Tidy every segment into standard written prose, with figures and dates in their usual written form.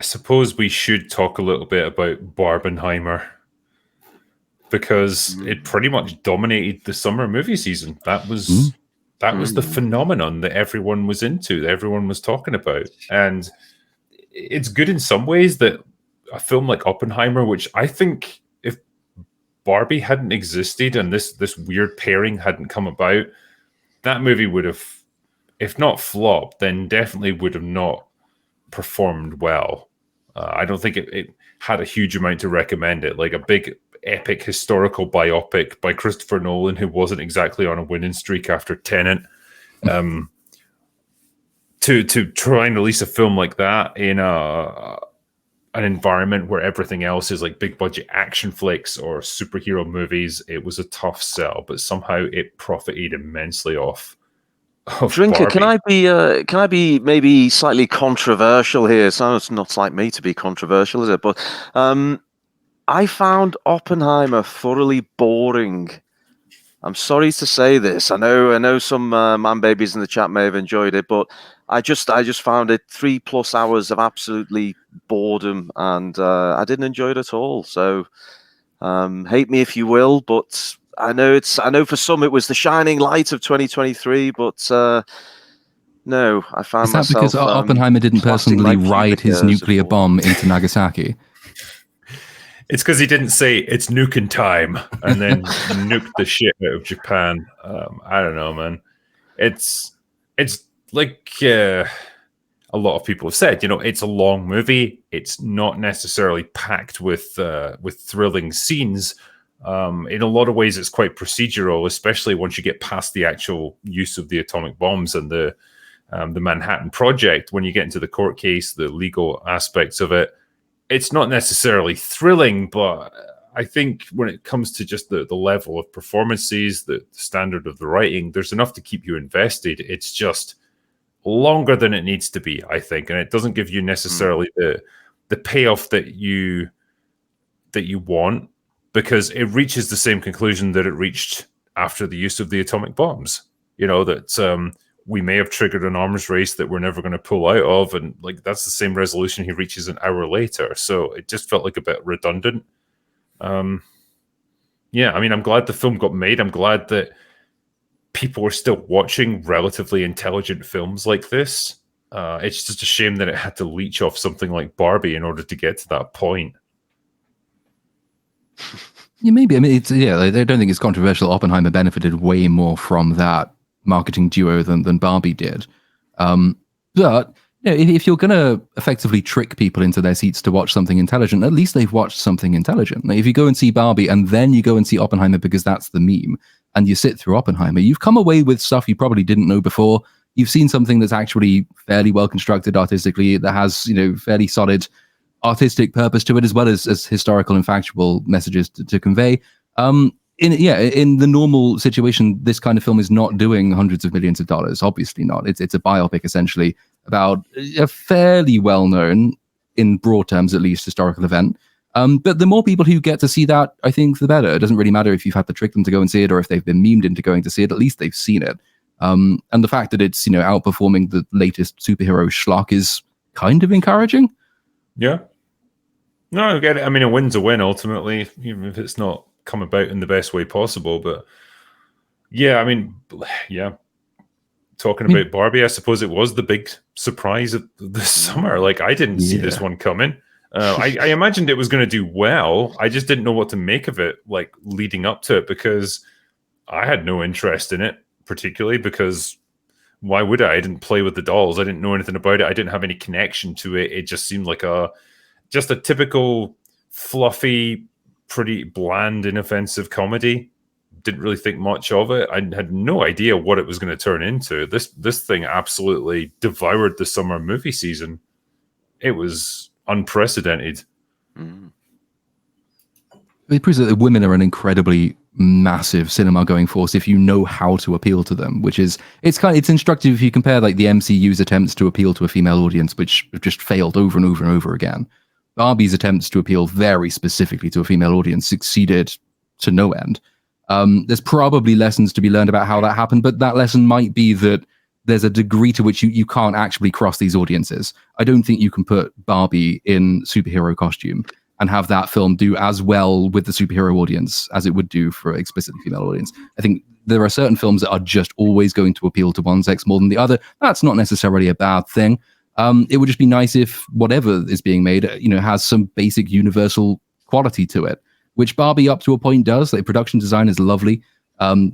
suppose we should talk a little bit about Barbenheimer, because it pretty much dominated the summer movie season. That was the phenomenon that everyone was into, that everyone was talking about. And it's good in some ways that a film like Oppenheimer, which I think if Barbie hadn't existed and this weird pairing hadn't come about, that movie would have, if not flopped, then definitely would have not performed well. I don't think it had a huge amount to recommend it. Like a big epic historical biopic by Christopher Nolan, who wasn't exactly on a winning streak after Tenet, to try and release a film like that in an environment where everything else is like big budget action flicks or superhero movies, it was a tough sell, but somehow it profited immensely off Drinker, Barbie. can I be maybe slightly controversial here? So it's not like me to be controversial, is it? But I found Oppenheimer thoroughly boring. I'm sorry to say this. I know some man babies in the chat may have enjoyed it, but I just found it 3+ hours of absolutely boredom, and I didn't enjoy it at all. So hate me if you will, but I know for some it was the shining light of 2023, but no, I found Is that myself. Because Oppenheimer didn't personally ride his nuclear bomb into Nagasaki? It's because he didn't say it's nuking time and then nuked the shit out of Japan. I don't know, man. It's like a lot of people have said. It's a long movie. It's not necessarily packed with thrilling scenes. In a lot of ways, it's quite procedural, especially once you get past the actual use of the atomic bombs and the Manhattan Project. When you get into the court case, the legal aspects of it, it's not necessarily thrilling, but I think when it comes to just the level of performances, the standard of the writing, there's enough to keep you invested. It's just longer than it needs to be, I think, and it doesn't give you necessarily the payoff that you want, because it reaches the same conclusion that it reached after the use of the atomic bombs. That we may have triggered an arms race that we're never going to pull out of, and like that's the same resolution he reaches an hour later. So it just felt like a bit redundant. I'm glad the film got made. I'm glad that people are still watching relatively intelligent films like this. It's just a shame that it had to leech off something like Barbie in order to get to that point. Yeah, maybe. I mean, I don't think it's controversial. Oppenheimer benefited way more from that marketing duo than Barbie did. But if you're going to effectively trick people into their seats to watch something intelligent, at least they've watched something intelligent. Like if you go and see Barbie and then you go and see Oppenheimer because that's the meme, and you sit through Oppenheimer, you've come away with stuff you probably didn't know before. You've seen something that's actually fairly well constructed artistically, that has fairly solid artistic purpose to it, as well as historical and factual messages to convey. In the normal situation, this kind of film is not doing hundreds of millions of dollars. Obviously not. It's a biopic essentially about a fairly well-known, in broad terms at least, historical event. But the more people who get to see that, I think the better. It doesn't really matter if you've had to trick them to go and see it or if they've been memed into going to see it. At least they've seen it. And the fact that it's outperforming the latest superhero schlock is kind of encouraging. Yeah. No, I get it. I mean, a win's a win ultimately, even if it's not come about in the best way possible. But talking about Barbie, I suppose it was the big surprise of the summer. Like, I didn't see this one coming. I imagined it was going to do well. I just didn't know what to make of it, like leading up to it, because I had no interest in it particularly, because why would I? I didn't play with the dolls. I didn't know anything about it. I didn't have any connection to it. It just seemed like just a typical fluffy, pretty bland, inoffensive comedy. Didn't really think much of it. I had no idea what it was going to turn into. This thing absolutely devoured the summer movie season. It was unprecedented. It proves that the women are an incredibly massive cinema going force if you know how to appeal to them, which is it's instructive if you compare like the MCU's attempts to appeal to a female audience, which have just failed over and over and over again. Barbie's attempts to appeal very specifically to a female audience succeeded to no end. There's probably lessons to be learned about how that happened, but that lesson might be that there's a degree to which you can't actually cross these audiences. I don't think you can put Barbie in superhero costume and have that film do as well with the superhero audience as it would do for an explicitly female audience. I think there are certain films that are just always going to appeal to one sex more than the other. That's not necessarily a bad thing. It would just be nice if whatever is being made, has some basic universal quality to it, which Barbie up to a point does. Like, production design is lovely.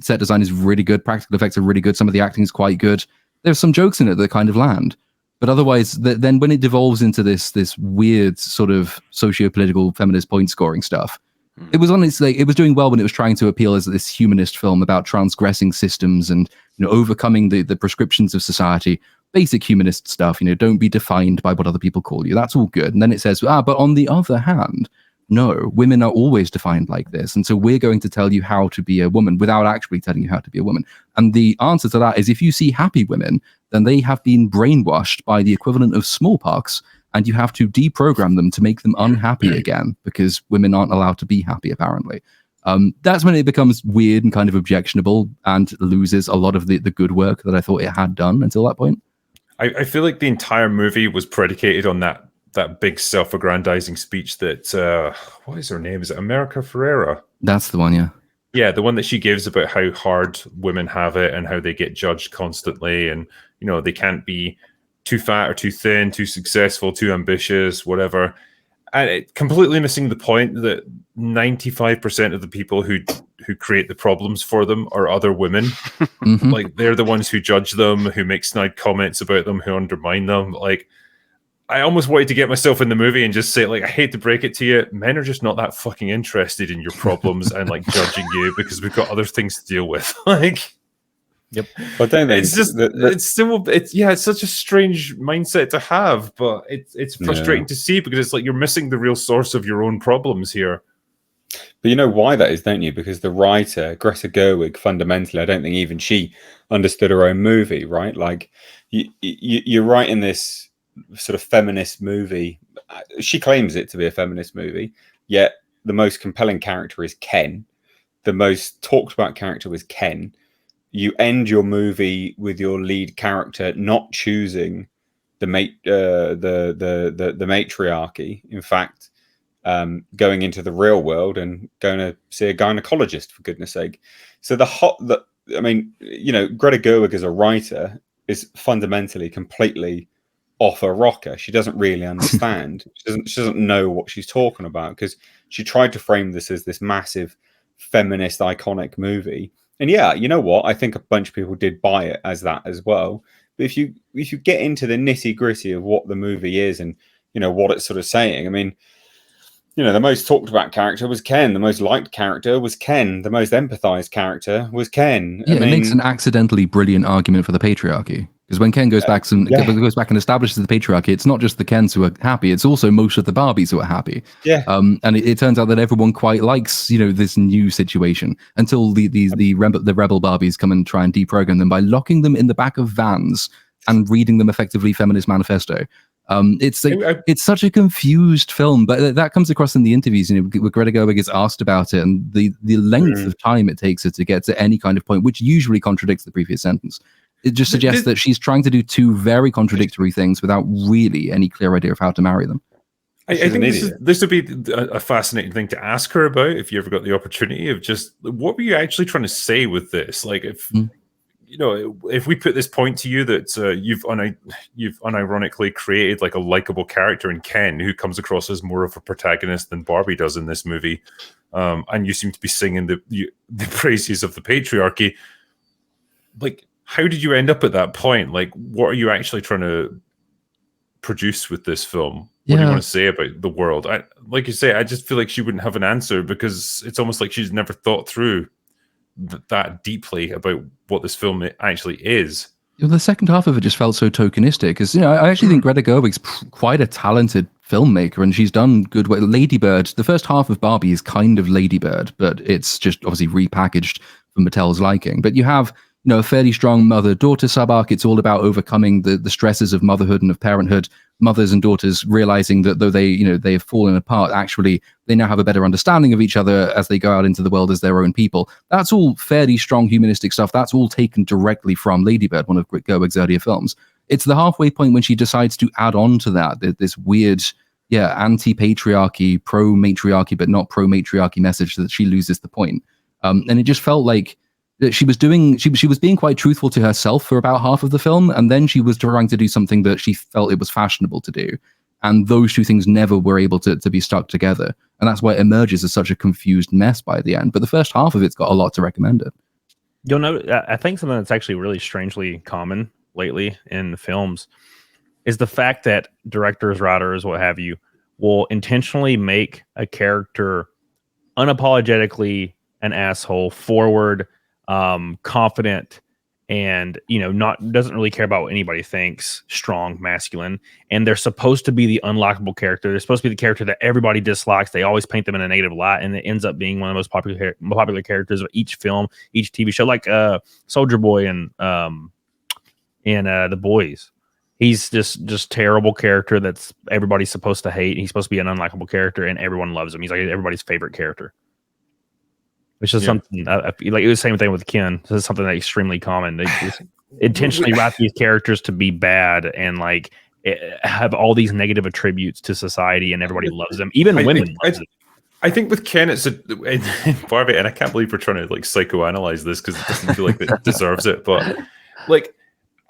Set design is really good. Practical effects are really good. Some of the acting is quite good. There's some jokes in it that kind of land. But otherwise, then when it devolves into this weird sort of socio-political feminist point scoring stuff, it was it was doing well when it was trying to appeal as this humanist film about transgressing systems and overcoming the prescriptions of society, basic humanist stuff. Don't be defined by what other people call you. That's all good. And then it says, but on the other hand, no, women are always defined like this. And so we're going to tell you how to be a woman without actually telling you how to be a woman. And the answer to that is, if you see happy women, then they have been brainwashed by the equivalent of smallpox, and you have to deprogram them to make them unhappy again, because women aren't allowed to be happy, apparently. That's when it becomes weird and kind of objectionable and loses a lot of the good work that I thought it had done until that point. I feel like the entire movie was predicated on that big self-aggrandizing speech that what is her name? Is it America Ferrera? That's the one, yeah. Yeah, the one that she gives about how hard women have it and how they get judged constantly, and they can't be too fat or too thin, too successful, too ambitious, whatever. And it completely missing the point that 95% of the people who create the problems for them are other women. Mm-hmm. Like, they're the ones who judge them, who make snide comments about them, who undermine them. Like, I almost wanted to get myself in the movie and just say, like, I hate to break it to you, men are just not that fucking interested in your problems and like judging you, because we've got other things to deal with. Like, yep. But then it's just it's such a strange mindset to have, but it's frustrating to see, because it's like you're missing the real source of your own problems here. But you know why that is, don't you? Because the writer, Greta Gerwig, fundamentally, I don't think even she understood her own movie, right? Like, you're writing this sort of feminist movie. She claims it to be a feminist movie, yet the most compelling character is Ken. The most talked about character was Ken. You end your movie with your lead character not choosing the matriarchy. In fact, going into the real world and going to see a gynecologist, for goodness sake. So Greta Gerwig as a writer is fundamentally completely off a rocker. She doesn't really understand. She doesn't know what she's talking about, because she tried to frame this as this massive feminist iconic movie. And yeah, you know what? I think a bunch of people did buy it as that as well. But if you get into the nitty gritty of what the movie is and what it's sort of saying, I mean, the most talked about character was Ken. The most liked character was Ken. The most empathized character was Ken. Yeah, it makes an accidentally brilliant argument for the patriarchy. Because when Ken goes back and establishes the patriarchy, it's not just the Kens who are happy; it's also most of the Barbies who are happy. Yeah. And it turns out that everyone quite likes this new situation, until the rebel Barbies come and try and deprogram them by locking them in the back of vans and reading them effectively feminist manifesto. It's such a confused film, but that comes across in the interviews. Where Greta Gerwig is asked about it, and the length of time it takes her to get to any kind of point, which usually contradicts the previous sentence. It just suggests that she's trying to do two very contradictory things without really any clear idea of how to marry them. I think this would be a fascinating thing to ask her about if you ever got the opportunity, of just what were you actually trying to say with this? Like, if if we put this point to you that you've unironically created like a likable character in Ken, who comes across as more of a protagonist than Barbie does in this movie, and you seem to be singing the praises of the patriarchy, like, how did you end up at that point? Like, what are you actually trying to produce with this film? What do you want to say about the world? Like you say, I just feel like she wouldn't have an answer, because it's almost like she's never thought through that deeply about what this film actually is. The second half of it just felt so tokenistic, because I actually think Greta Gerwig's quite a talented filmmaker, and she's done good work. Lady Bird, the first half of Barbie is kind of Lady Bird, but it's just obviously repackaged for Mattel's liking. But you have a fairly strong mother-daughter sub-arc. It's all about overcoming the stresses of motherhood and of parenthood. Mothers and daughters realizing that though they have fallen apart, actually they now have a better understanding of each other as they go out into the world as their own people. That's all fairly strong humanistic stuff. That's all taken directly from Lady Bird, one of Gerwig's earlier films. It's the halfway point when she decides to add on to that this weird, anti-patriarchy, pro-matriarchy, but not pro-matriarchy message that she loses the point. And it just felt like that she was being quite truthful to herself for about half of the film, and then she was trying to do something that she felt it was fashionable to do. And those two things never were able to be stuck together. And that's why it emerges as such a confused mess by the end. But the first half of it's got a lot to recommend it. You'll know, I think something that's actually really strangely common lately in films is the fact that directors, writers, what have you, will intentionally make a character unapologetically an asshole, forward, confident, and doesn't really care about what anybody thinks, strong, masculine, and they're supposed to be the unlikable character. They're supposed to be the character that everybody dislikes. They always paint them in a negative light, and it ends up being one of the most popular characters of each film, each TV show, like Soldier Boy and The Boys. He's just terrible character that's everybody's supposed to hate. He's supposed to be an unlikable character, and everyone loves him. He's like everybody's favorite character. Which is something I feel like it was the same thing with Ken. This is something that's extremely common. They just intentionally write these characters to be bad and have all these negative attributes to society, and everybody loves them. Even women love them. I think with Ken, it's in Barbie, and I can't believe we're trying to psychoanalyze this because it doesn't feel like it deserves it. But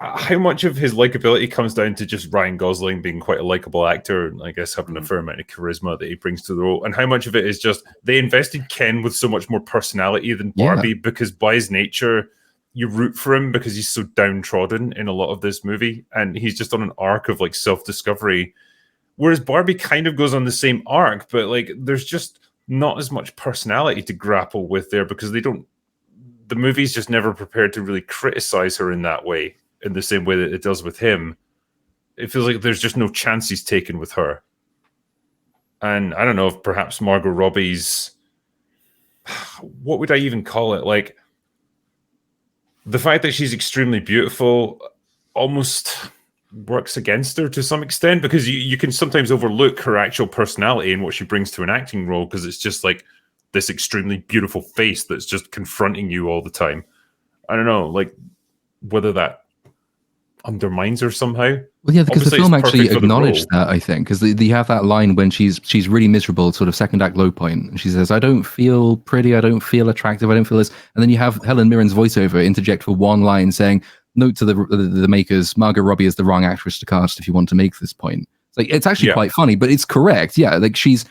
how much of his likability comes down to just Ryan Gosling being quite a likable actor and I guess having a fair amount of charisma that he brings to the role, and how much of it is just they invested Ken with so much more personality than Barbie because by his nature you root for him because he's so downtrodden in a lot of this movie, and he's just on an arc of self-discovery, whereas Barbie kind of goes on the same arc, but there's just not as much personality to grapple with there because the movie's just never prepared to really criticize her in that way, in the same way that it does with him. It feels like there's just no chances taken with her. And I don't know if perhaps Margot Robbie's, what would I even call it? The fact that she's extremely beautiful almost works against her to some extent, because you can sometimes overlook her actual personality and what she brings to an acting role because it's just this extremely beautiful face that's just confronting you all the time. I don't know, whether that undermines her somehow. Well, yeah, because the film actually acknowledged that, I think, because they have that line when she's really miserable, sort of second act low point, and she says, "I don't feel pretty, I don't feel attractive, I don't feel this," and then you have Helen Mirren's voiceover interject for one line saying, "Note to the makers, Margot Robbie is the wrong actress to cast if you want to make this point." It's actually quite funny, but it's correct. Yeah, she's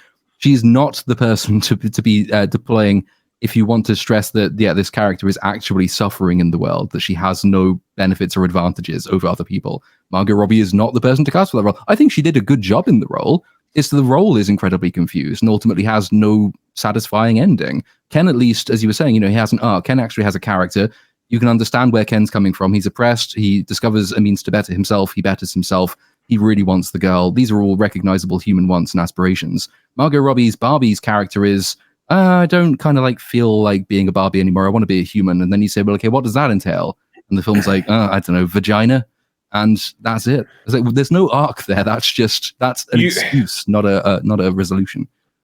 not the person to be deploying. If you want to stress that, this character is actually suffering in the world, that she has no benefits or advantages over other people, Margot Robbie is not the person to cast for that role. I think she did a good job in the role. It's the role is incredibly confused and ultimately has no satisfying ending. Ken, at least, as you were saying, he has an arc. Ken actually has a character. You can understand where Ken's coming from. He's oppressed. He discovers a means to better himself. He betters himself. He really wants the girl. These are all recognizable human wants and aspirations. Margot Robbie's Barbie's character is, I don't kind of feel like being a Barbie anymore. I want to be a human. And then you say, well, okay, what does that entail? And the film's I don't know, vagina. And that's it. There's no arc there. That's an excuse, not a resolution.